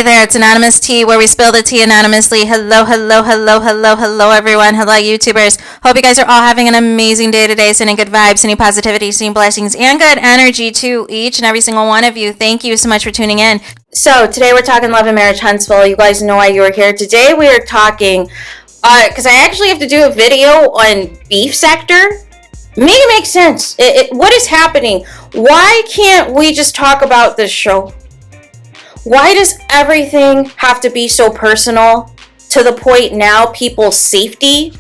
there, it's Anonymous Tea, where we spill the tea anonymously. Hello, hello, hello, hello, hello, everyone. Hello, YouTubers. Hope you guys are all having an amazing day today, sending good vibes, sending positivity, sending blessings, and good energy to each and every single one of you. Thank you so much for tuning in. So, today we're talking love and marriage, Huntsville. You guys know why you are here. Today we are talking, because I actually have to do a video on beef sector. Make it make sense. What is happening? Why can't we just talk about this show? Why does everything have to be so personal to the point now people's safety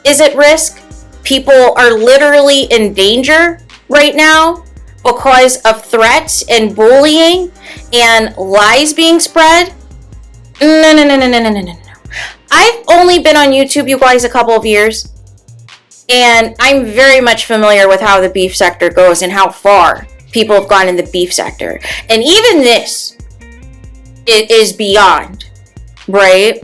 is at risk? People are literally in danger right now because of threats and bullying and lies being spread? No. I've only been on YouTube, you guys, a couple of years, and I'm very much familiar with how the beef sector goes and how far people have gone in the beef sector. And even this, it is beyond, right?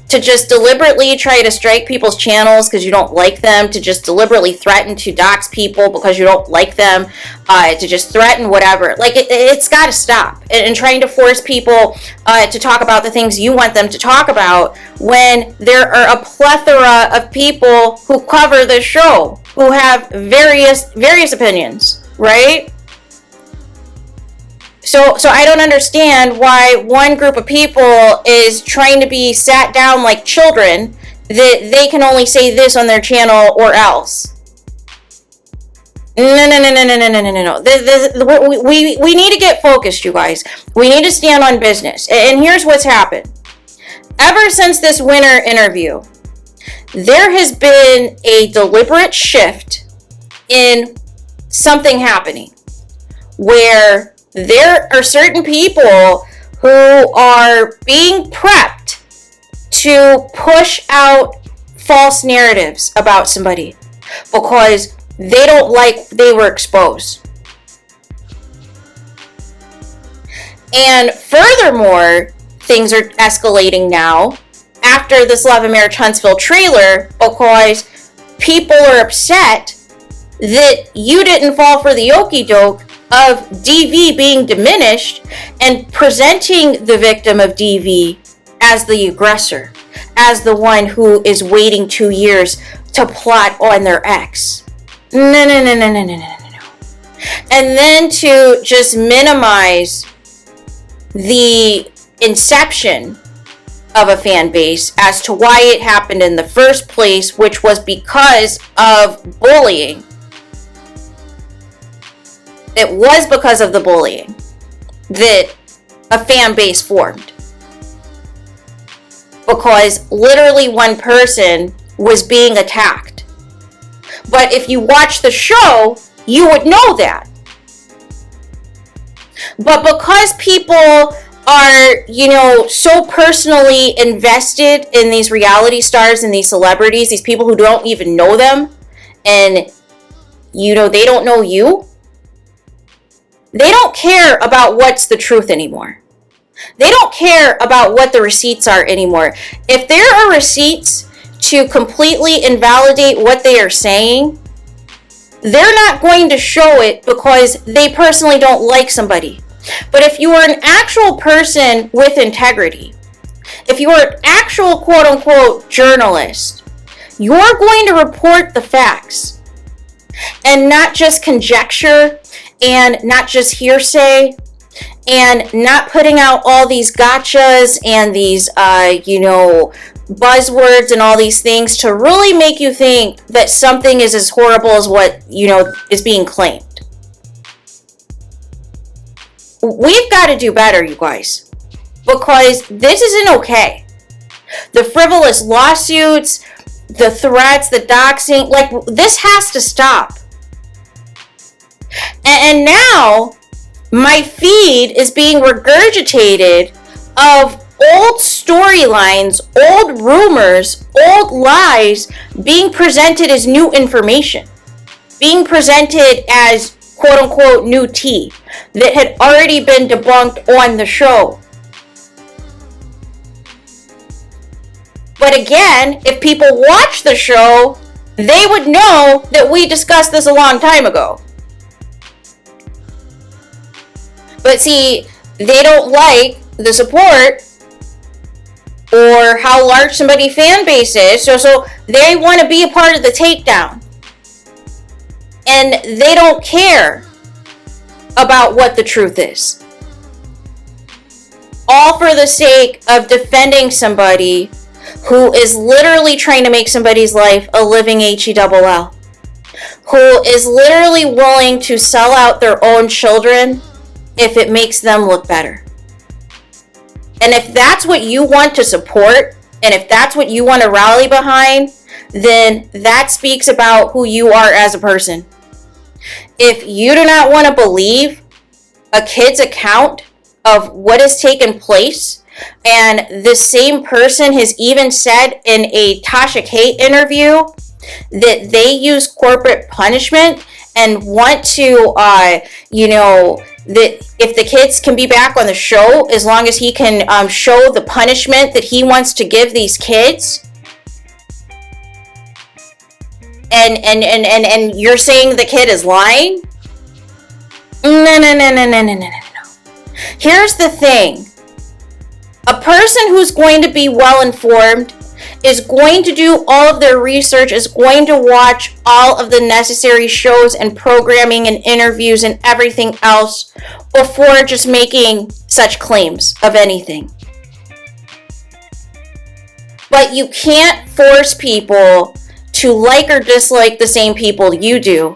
To just deliberately try to strike people's channels because you don't like them, to just deliberately threaten to dox people because you don't like them, to just threaten whatever. Like, it's got to stop. And trying to force people to talk about the things you want them to talk about when there are a plethora of people who cover the show, who have various opinions, right? So I don't understand why one group of people is trying to be sat down like children, that they can only say this on their channel or else. No. We need to get focused, you guys. We need to stand on business. And here's what's happened. Ever since this winter interview, there has been a deliberate shift in something happening where there are certain people who are being prepped to push out false narratives about somebody because they don't like they were exposed. And furthermore, things are escalating now after this Love and Marriage Huntsville trailer because people are upset that you didn't fall for the okie doke of DV being diminished and presenting the victim of DV as the aggressor, as the one who is waiting 2 years to plot on their ex. No. And then to just minimize the inception of a fan base as to why it happened in the first place, which was because of bullying. It was because of the bullying that a fan base formed. Because literally one person was being attacked. But if you watch the show, you would know that. But because people are, so personally invested in these reality stars and these celebrities, these people who don't even know them, and, they don't know you, they don't care about what's the truth anymore. They don't care about what the receipts are anymore. If there are receipts to completely invalidate what they are saying, they're not going to show it because they personally don't like somebody. But if you are an actual person with integrity, if you are an actual quote-unquote journalist, you're going to report the facts and not just conjecture and not just hearsay, and not putting out all these gotchas and these, buzzwords and all these things to really make you think that something is as horrible as what, is being claimed. We've got to do better, you guys, because this isn't okay. The frivolous lawsuits, the threats, the doxing, this has to stop. And now, my feed is being regurgitated of old storylines, old rumors, old lies being presented as new information. Being presented as quote-unquote new tea that had already been debunked on the show. But again, if people watch the show, they would know that we discussed this a long time ago. But see, they don't like the support or how large somebody's fan base is. So they want to be a part of the takedown. And they don't care about what the truth is. All for the sake of defending somebody who is literally trying to make somebody's life a living HELL. Who is literally willing to sell out their own children if it makes them look better. And if that's what you want to support, and if that's what you want to rally behind, then that speaks about who you are as a person. If you do not want to believe a kid's account of what has taken place, and the same person has even said in a Tasha K interview that they use corporate punishment and want to, that if the kids can be back on the show, as long as he can show the punishment that he wants to give these kids. And you're saying the kid is lying? No. Here's the thing. A person who's going to be well informed is going to do all of their research, is going to watch all of the necessary shows and programming and interviews and everything else before just making such claims of anything. But you can't force people to like or dislike the same people you do,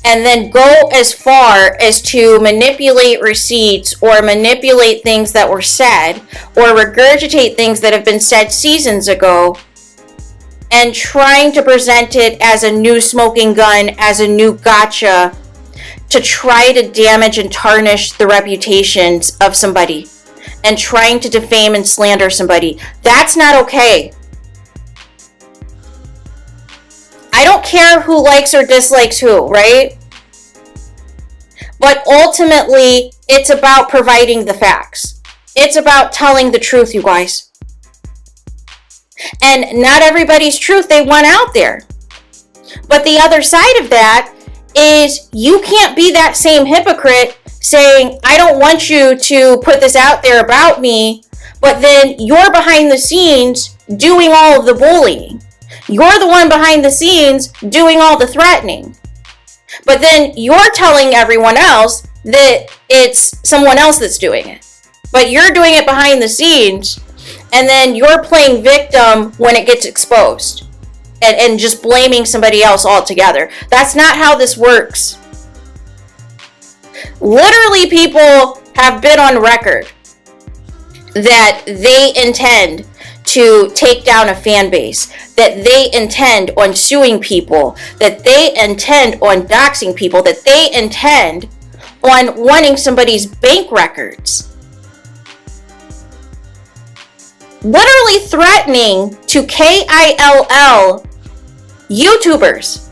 and then go as far as to manipulate receipts or manipulate things that were said or regurgitate things that have been said seasons ago and trying to present it as a new smoking gun, as a new gotcha, to try to damage and tarnish the reputations of somebody and trying to defame and slander somebody. That's not okay. I don't care who likes or dislikes who, right? But ultimately, it's about providing the facts. It's about telling the truth, you guys. And not everybody's truth they want out there. But the other side of that is you can't be that same hypocrite saying, I don't want you to put this out there about me, but then you're behind the scenes doing all of the bullying. You're the one behind the scenes doing all the threatening. But then you're telling everyone else that it's someone else that's doing it. But you're doing it behind the scenes, and then you're playing victim when it gets exposed. And just blaming somebody else altogether. That's not how this works. Literally, people have been on record that they intend to take down a fan base, that they intend on suing people, that they intend on doxing people, that they intend on wanting somebody's bank records. Literally threatening to KILL YouTubers.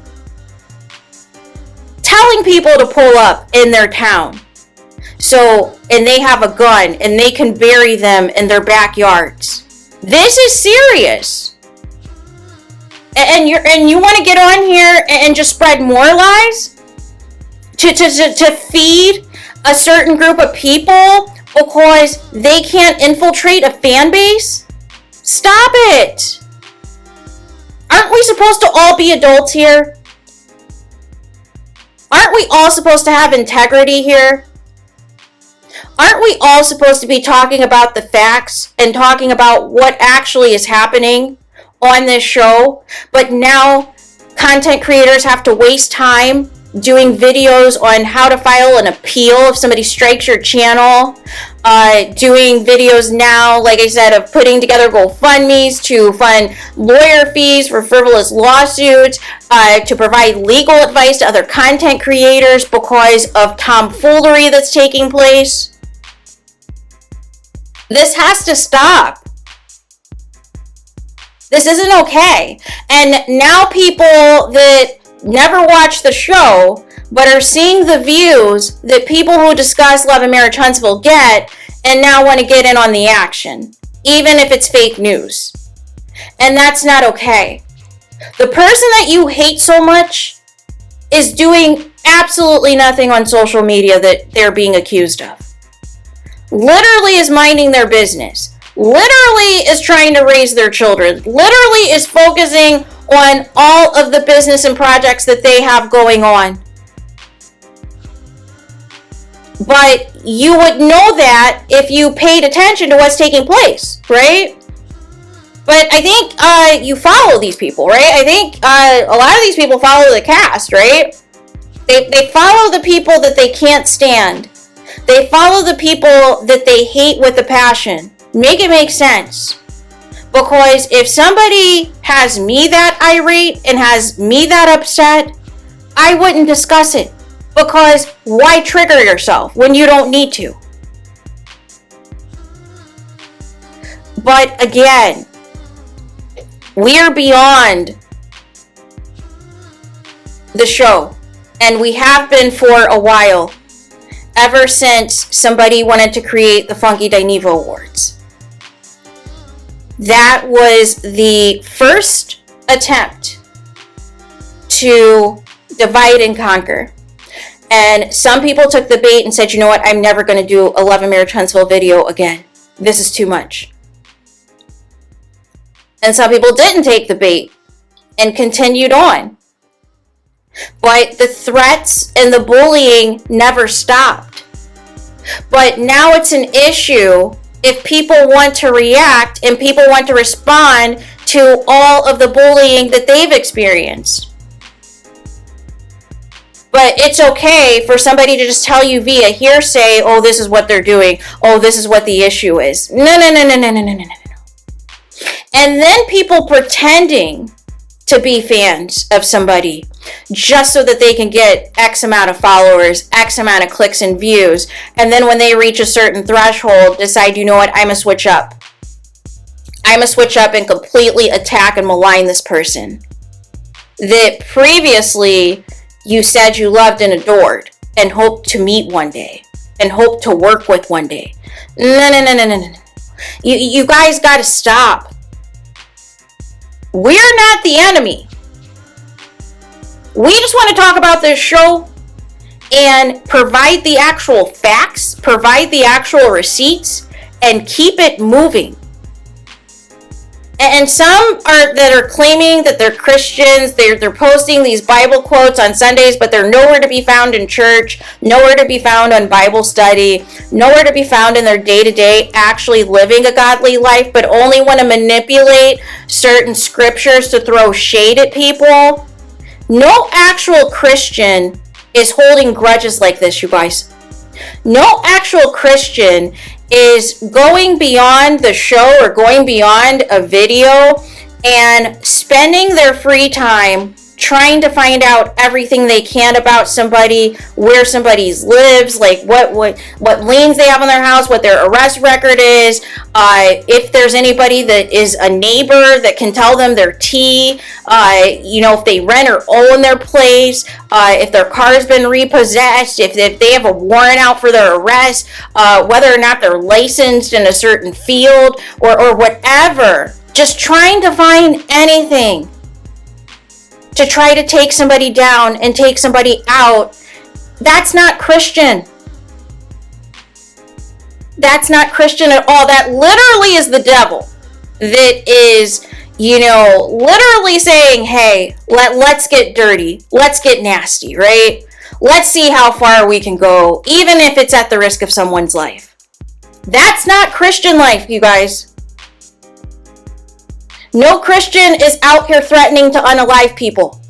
Telling people to pull up in their town. And they have a gun and they can bury them in their backyards. This is serious. And you want to get on here and just spread more lies? To feed a certain group of people because they can't infiltrate a fan base? Stop it. Aren't we supposed to all be adults here? Aren't we all supposed to have integrity here? Aren't we all supposed to be talking about the facts and talking about what actually is happening on this show? But now content creators have to waste time doing videos on how to file an appeal if somebody strikes your channel. Doing videos now, like I said, of putting together GoFundMes to fund lawyer fees for frivolous lawsuits, to provide legal advice to other content creators because of tomfoolery that's taking place. This has to stop. This isn't okay. And now people that never watch the show but are seeing the views that people who discuss Love and Marriage Huntsville get and now want to get in on the action, even if it's fake news. And that's not okay. The person that you hate so much is doing absolutely nothing on social media that they're being accused of. Literally is minding their business. literally is trying to raise their children, literally is focusing on all of the business and projects that they have going on. But you would know that if you paid attention to what's taking place, right? But I think you follow these people, right? I think a lot of these people follow the cast, right? They follow the people that they can't stand. They follow the people that they hate with a passion. Make it make sense. Because if somebody has me that irate and has me that upset, I wouldn't discuss it. Because why trigger yourself when you don't need to? But again, we're beyond the show. And we have been for a while. Ever since somebody wanted to create the Funky Dinevo Awards. That was the first attempt to divide and conquer. And some people took the bait and said, you know what, I'm never going to do a Love and Marriage Huntsville video again. This is too much. And some people didn't take the bait and continued on. But the threats and the bullying never stopped. But now it's an issue if people want to react and people want to respond to all of the bullying that they've experienced. But it's okay for somebody to just tell you via hearsay, oh, this is what they're doing. Oh, this is what the issue is. No. And then people pretending to be fans of somebody just so that they can get X amount of followers, X amount of clicks and views. And then when they reach a certain threshold, decide, you know what, I'm going to switch up. I'm going to switch up and completely attack and malign this person that previously you said you loved and adored and hoped to meet one day and hoped to work with one day. No. You guys got to stop. We're not the enemy. We just want to talk about this show and provide the actual facts, provide the actual receipts, and keep it moving. And some that are claiming that they're Christians, they're posting these Bible quotes on Sundays, but they're nowhere to be found in church, nowhere to be found on Bible study, nowhere to be found in their day-to-day actually living a godly life, but only want to manipulate certain scriptures to throw shade at people. No actual Christian is holding grudges like this, you guys. No actual Christian is going beyond the show or going beyond a video and spending their free time trying to find out everything they can about somebody, where somebody lives, like what liens they have on their house, what their arrest record is, if there's anybody that is a neighbor that can tell them their tea, if they rent or own their place, if their car's been repossessed, if they have a warrant out for their arrest, whether or not they're licensed in a certain field or whatever. Just trying to find anything to try to take somebody down and take somebody out. That's not Christian. That's not Christian at all. That literally is the devil that is, literally saying, hey, let's get dirty. Let's get nasty, right? Let's see how far we can go, even if it's at the risk of someone's life. That's not Christian life, you guys. No Christian is out here threatening to unalive people.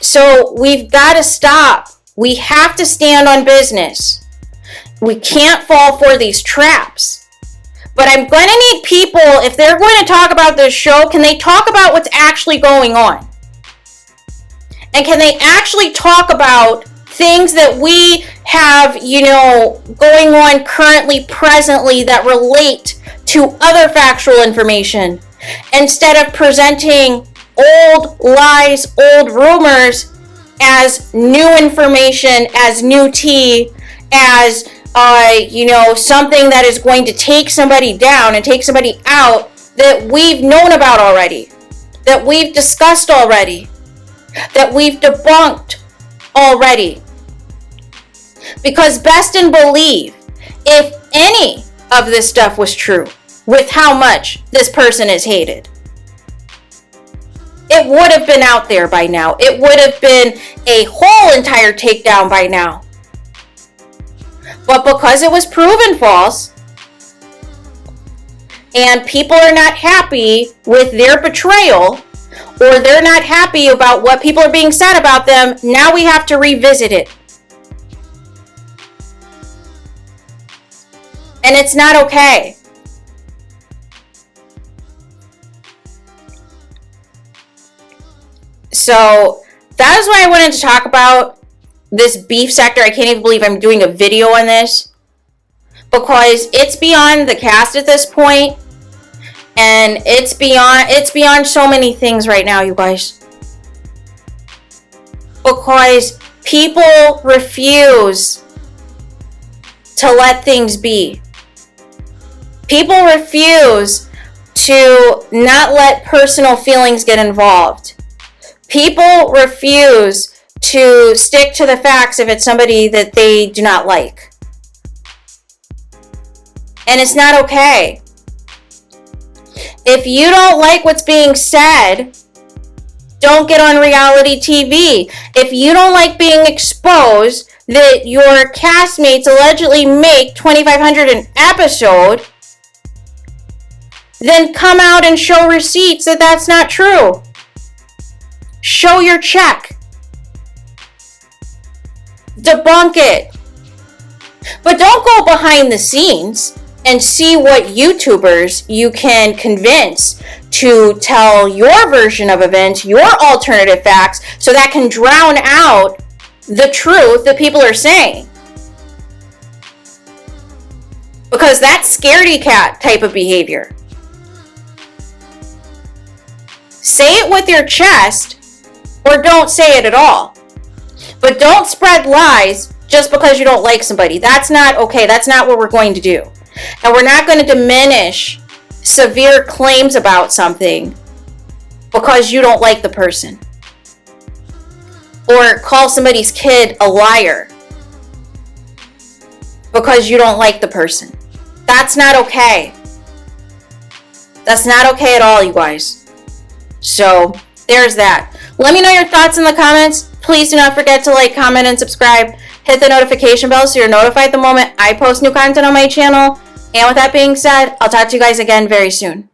So we've got to stop. We have to stand on business. We can't fall for these traps. But I'm going to need people, if they're going to talk about this show, can they talk about what's actually going on? And can they actually talk about things that we have, going on currently, presently, that relate to other factual information, instead of presenting old lies, old rumors as new information, as new tea, as something that is going to take somebody down and take somebody out that we've known about already, that we've discussed already, that we've debunked already. Because best and believe, if any of this stuff was true, with how much this person is hated, it would have been out there by now. It would have been a whole entire takedown by now. But because it was proven false, and people are not happy with their betrayal, or they're not happy about what people are being said about them, now we have to revisit it. And it's not okay. So that is why I wanted to talk about this beef sector. I can't even believe I'm doing a video on this, because it's beyond the cast at this point, and it's beyond so many things right now, you guys. Because people refuse to let things be. People refuse to not let personal feelings get involved. People refuse to stick to the facts if it's somebody that they do not like. And it's not okay. If you don't like what's being said, don't get on reality TV. If you don't like being exposed that your castmates allegedly make $2,500 an episode, then come out and show receipts that that's not true. Show your check. Debunk it. But don't go behind the scenes and see what YouTubers you can convince to tell your version of events, your alternative facts, so that can drown out the truth that people are saying. Because that's scaredy cat type of behavior. Say it with your chest, or don't say it at all. But don't spread lies just because you don't like somebody. That's not okay. That's not what we're going to do. And we're not going to diminish severe claims about something because you don't like the person. Or call somebody's kid a liar because you don't like the person. That's not okay. That's not okay at all, you guys. So, there's that. Let me know your thoughts in the comments. Please do not forget to like, comment, and subscribe. Hit the notification bell so you're notified the moment I post new content on my channel. And with that being said, I'll talk to you guys again very soon.